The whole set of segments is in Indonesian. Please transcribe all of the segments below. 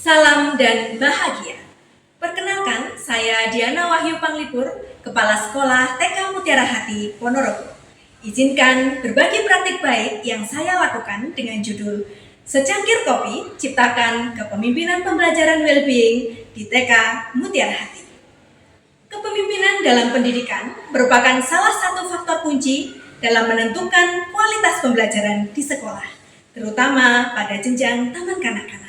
Salam dan bahagia. Perkenalkan, saya Diana Wahyu Panglipur, Kepala Sekolah TK Mutiara Hati, Ponorogo. Izinkan berbagi praktik baik yang saya lakukan dengan judul Secangkir Kopi Ciptakan Kepemimpinan Pembelajaran Wellbeing di TK Mutiara Hati. Kepemimpinan dalam pendidikan merupakan salah satu faktor kunci dalam menentukan kualitas pembelajaran di sekolah, terutama pada jenjang taman kanak-kanak.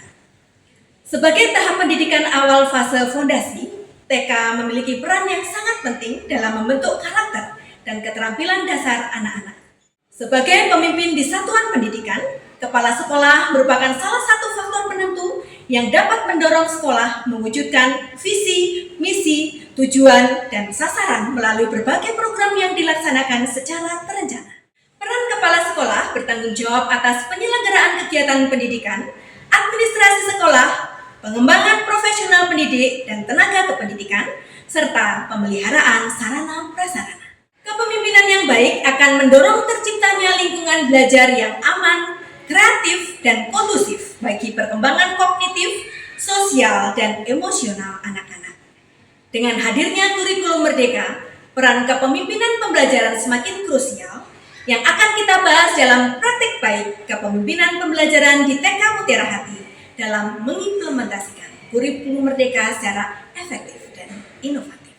Sebagai tahap pendidikan awal fase fondasi, TK memiliki peran yang sangat penting dalam membentuk karakter dan keterampilan dasar anak-anak. Sebagai pemimpin di satuan pendidikan, kepala sekolah merupakan salah satu faktor penentu yang dapat mendorong sekolah mewujudkan visi, misi, tujuan, dan sasaran melalui berbagai program yang dilaksanakan secara terencana. Peran kepala sekolah bertanggung jawab atas penyelenggaraan kegiatan pendidikan, administrasi sekolah, pengembangan profesional pendidik dan tenaga kependidikan, serta pemeliharaan sarana prasarana. Kepemimpinan yang baik akan mendorong terciptanya lingkungan belajar yang aman, kreatif, dan kondusif bagi perkembangan kognitif, sosial, dan emosional anak-anak. Dengan hadirnya kurikulum merdeka, peran kepemimpinan pembelajaran semakin krusial yang akan kita bahas dalam praktik baik kepemimpinan pembelajaran di TK Mutiara Hati dalam mengimplementasikan kurikulum merdeka secara efektif dan inovatif.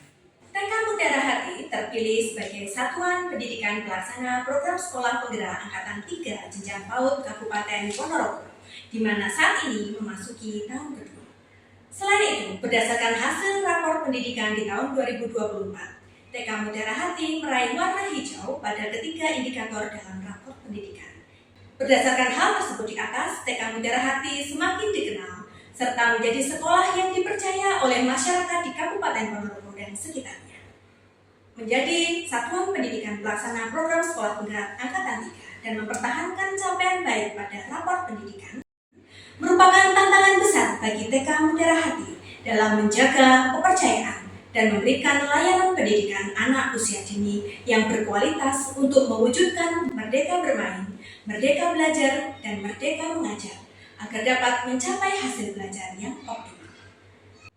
TK Mutiara Hati terpilih sebagai satuan pendidikan pelaksana program sekolah penggerak angkatan 3 jenjang PAUD Kabupaten Ponorogo, di mana saat ini memasuki tahun kedua. Selain itu, berdasarkan hasil rapor pendidikan di tahun 2024, TK Mutiara Hati meraih warna hijau pada ketiga indikator dalam rapor pendidikan. Berdasarkan hal tersebut di atas, TK Mutiara Hati semakin dikenal serta menjadi sekolah yang dipercaya oleh masyarakat di Kabupaten Ponorogo dan sekitarnya. Menjadi satuan pendidikan pelaksana program sekolah penggerak angkatan 3 dan mempertahankan capaian baik pada rapor pendidikan merupakan tantangan besar bagi TK Mutiara Hati dalam menjaga kepercayaan dan memberikan layanan pendidikan anak usia dini yang berkualitas untuk mewujudkan merdeka bermain, merdeka belajar, dan merdeka mengajar agar dapat mencapai hasil belajar yang optimal.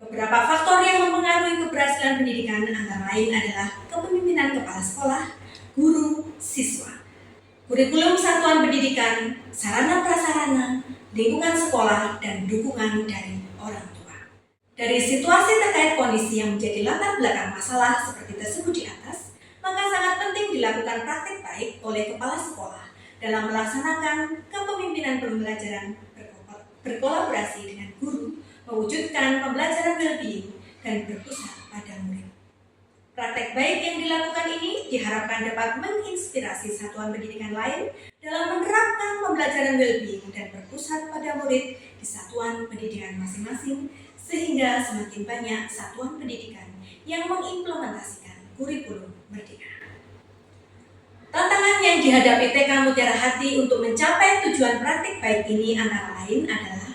Beberapa faktor yang mempengaruhi keberhasilan pendidikan antara lain adalah kepemimpinan kepala sekolah, guru, siswa, kurikulum satuan pendidikan, sarana prasarana, lingkungan sekolah, dan dukungan dari orang tua. Dari situasi terkait kondisi yang menjadi latar belakang masalah seperti tersebut di atas, maka sangat penting dilakukan praktik baik oleh kepala sekolah dalam melaksanakan kepemimpinan pembelajaran berkolaborasi dengan guru, mewujudkan pembelajaran wellbeing, dan berpusat pada murid. Praktek baik yang dilakukan ini diharapkan dapat menginspirasi satuan pendidikan lain dalam menerapkan pembelajaran wellbeing dan berpusat pada murid di satuan pendidikan masing-masing, sehingga semakin banyak satuan pendidikan yang mengimplementasikan kurikulum merdeka. Tantangan yang dihadapi TK Mutiara Hati untuk mencapai tujuan praktik baik ini antara lain adalah: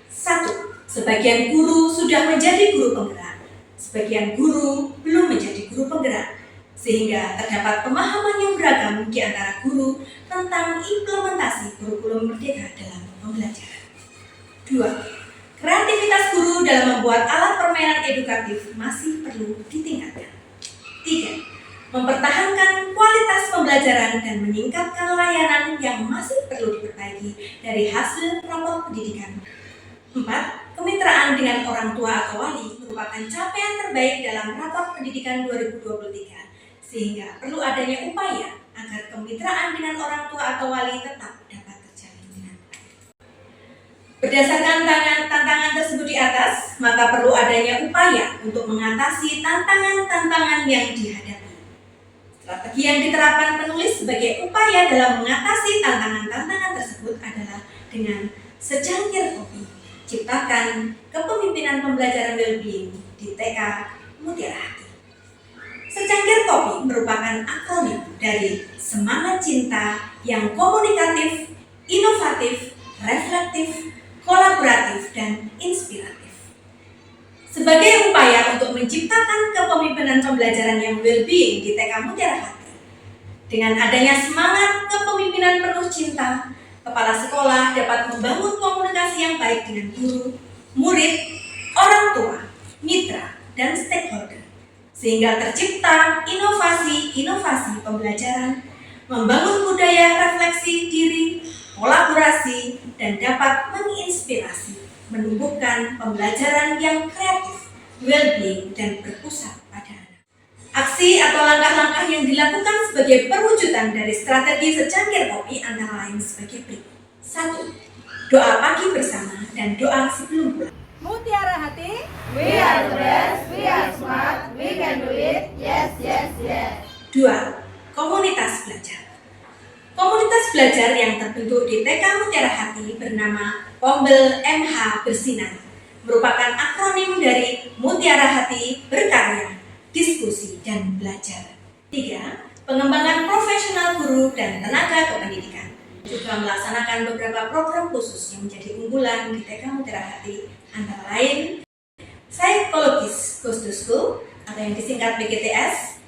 1. Sebagian guru sudah menjadi guru penggerak, sebagian guru belum menjadi guru penggerak, sehingga terdapat pemahaman yang beragam di antara guru tentang implementasi kurikulum merdeka dalam pembelajaran. 2. Kreativitas guru dalam membuat alat permainan edukatif masih perlu ditingkatkan. 3. Mempertahankan kualitas pembelajaran dan meningkatkan layanan yang masih perlu diperbaiki dari hasil rapor pendidikan. 4. Kemitraan dengan orang tua atau wali merupakan capaian terbaik dalam rapor pendidikan 2023, sehingga perlu adanya upaya agar kemitraan dengan orang tua atau wali tetap dapat terjalin dengan baik. Berdasarkan tantangan tersebut di atas, maka perlu adanya upaya untuk mengatasi tantangan-tantangan yang dihadapi. Strategi yang diterapkan penulis sebagai upaya dalam mengatasi tantangan-tantangan tersebut adalah dengan secangkir kopi, ciptakan kepemimpinan pembelajaran wellbeing di TK Mutiara Hati. Secangkir kopi merupakan akronim dari semangat cinta yang komunikatif, inovatif, reflektif, kolaboratif, dan inspiratif. Sebagai upaya untuk menciptakan kepemimpinan pembelajaran yang well-being di TK Mutiara Hati, dengan adanya semangat kepemimpinan penuh cinta, kepala sekolah dapat membangun komunikasi yang baik dengan guru, murid, orang tua, mitra, dan stakeholder, sehingga tercipta inovasi-inovasi pembelajaran, membangun budaya refleksi diri, kolaborasi, dan dapat menginspirasi, menumbuhkan pembelajaran yang kreatif, well-being, dan berpusat pada anak. Aksi atau langkah-langkah yang dilakukan sebagai perwujudan dari strategi secangkir kopi antara lain sebagai berikut. 1. Doa pagi bersama dan doa sebelum pulang. Mutiara Hati, We are the best, we are smart, we can do it, yes, yes, yes. 2. Komunitas belajar. Komunitas belajar yang terbentuk di TK Mutiara Hati bernama Pombel MH Bersinar merupakan akronim dari Mutiara Hati Berkarya, Diskusi, dan Belajar. 3. Pengembangan profesional guru dan tenaga kependidikan. Juga melaksanakan beberapa program khusus yang menjadi unggulan di TK Mutiara Hati, antara lain Psikologis Goes to School atau yang disingkat PGTS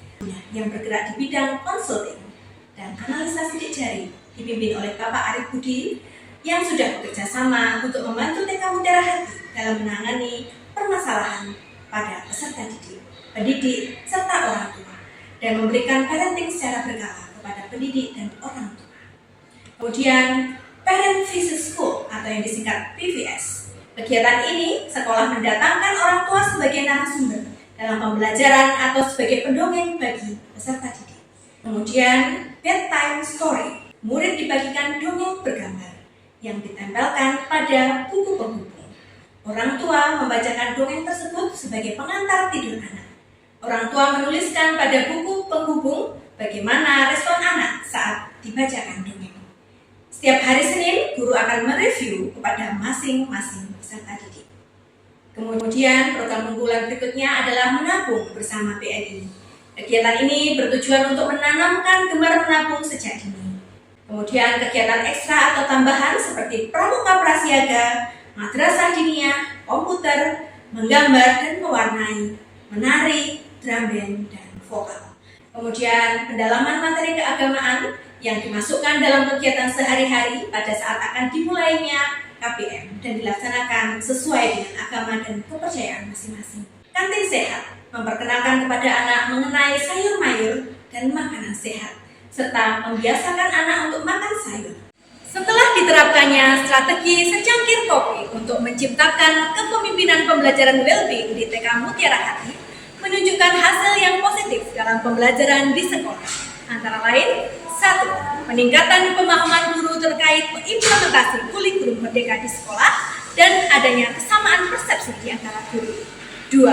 yang bergerak di bidang konsulting dan analisa sidik jari dipimpin oleh Bapak Arif Budi yang sudah bekerja sama untuk membantu TK Mutiara Hati dalam menangani permasalahan pada peserta didik, pendidik, serta orang tua dan memberikan parenting secara berkala kepada pendidik dan orang tua. Kemudian Parent Visit School atau yang disingkat PVS. Kegiatan ini sekolah mendatangkan orang tua sebagai narasumber dalam pembelajaran atau sebagai pendongeng bagi peserta didik. Kemudian Bedtime Story. Murid dibagikan dongeng bergambar yang ditempelkan pada buku penghubung. Orang tua membacakan dongeng tersebut sebagai pengantar tidur anak. Orang tua menuliskan pada buku penghubung bagaimana respon anak saat dibacakan dongeng. Setiap hari Senin, guru akan mereview kepada masing-masing peserta didik. Kemudian program unggulan berikutnya adalah menabung bersama BNI. Kegiatan ini bertujuan untuk menanamkan gemar menabung sejak dini. Kemudian kegiatan ekstra atau tambahan seperti pramuka prasiaga, madrasah diniyah, komputer, menggambar dan mewarnai, menari, drum band, dan vokal. Kemudian pendalaman materi keagamaan yang dimasukkan dalam kegiatan sehari-hari pada saat akan dimulainya KPM dan dilaksanakan sesuai dengan agama dan kepercayaan masing-masing. Kantin sehat memperkenalkan kepada anak mengenai sayur mayur dan makanan sehat, serta membiasakan anak untuk makan sayur. Setelah diterapkannya strategi secangkir kopi untuk menciptakan kepemimpinan pembelajaran well-being di TK Mutiara Hati, menunjukkan hasil yang positif dalam pembelajaran di sekolah, antara lain 1. Peningkatan pemahaman guru terkait implementasi kurikulum merdeka di sekolah dan adanya kesamaan persepsi di antara guru. 2.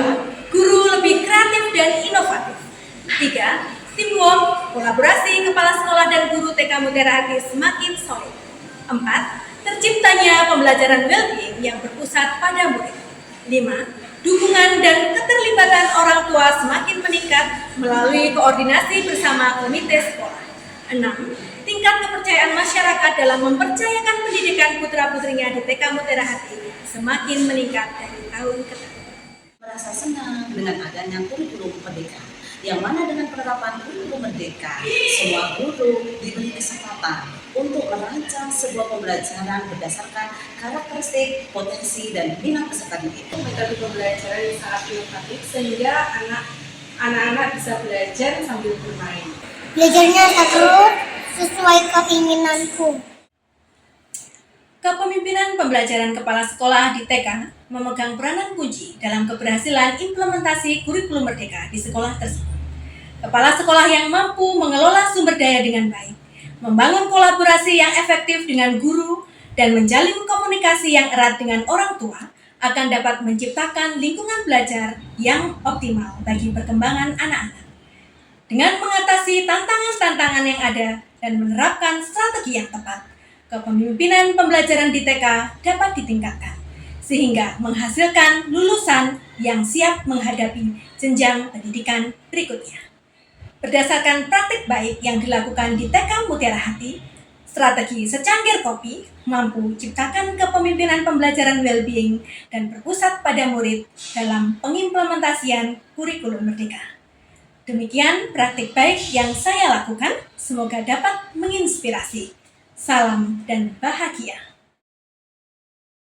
Guru lebih kreatif dan inovatif. 3. Teamwork, kolaborasi kepala sekolah dan guru TK Mutiara Hati semakin solid. 4. Terciptanya pembelajaran well-being yang berpusat pada murid. 5. Dukungan dan keterlibatan orang tua semakin meningkat melalui koordinasi bersama komite sekolah. 6. Tingkat kepercayaan masyarakat dalam mempercayakan pendidikan putra-putrinya di TK Mutiara Hati semakin meningkat dari tahun ke tahun. Merasa senang dengan adanya kurikulum merdeka, yang mana dengan penerapan kurikulum merdeka, semua guru diberi kesempatan untuk merancang sebuah pembelajaran berdasarkan karakteristik, potensi, dan minat peserta didik. metode pembelajaran yang sangat inovatif sehingga anak-anak bisa belajar sambil bermain. Belajarnya sesuai keinginanku. Kepemimpinan pembelajaran kepala sekolah di TK memegang peranan kunci dalam keberhasilan implementasi kurikulum merdeka di sekolah tersebut. Kepala sekolah yang mampu mengelola sumber daya dengan baik, membangun kolaborasi yang efektif dengan guru, dan menjalin komunikasi yang erat dengan orang tua akan dapat menciptakan lingkungan belajar yang optimal bagi perkembangan anak-anak. Dengan mengatasi tantangan-tantangan yang ada dan menerapkan strategi yang tepat, kepemimpinan pembelajaran di TK dapat ditingkatkan, sehingga menghasilkan lulusan yang siap menghadapi jenjang pendidikan berikutnya. Berdasarkan praktik baik yang dilakukan di TK Mutiara Hati, strategi secangkir kopi mampu ciptakan kepemimpinan pembelajaran well-being dan berpusat pada murid dalam pengimplementasian kurikulum merdeka. Demikian praktik baik yang saya lakukan, semoga dapat menginspirasi. Salam dan bahagia.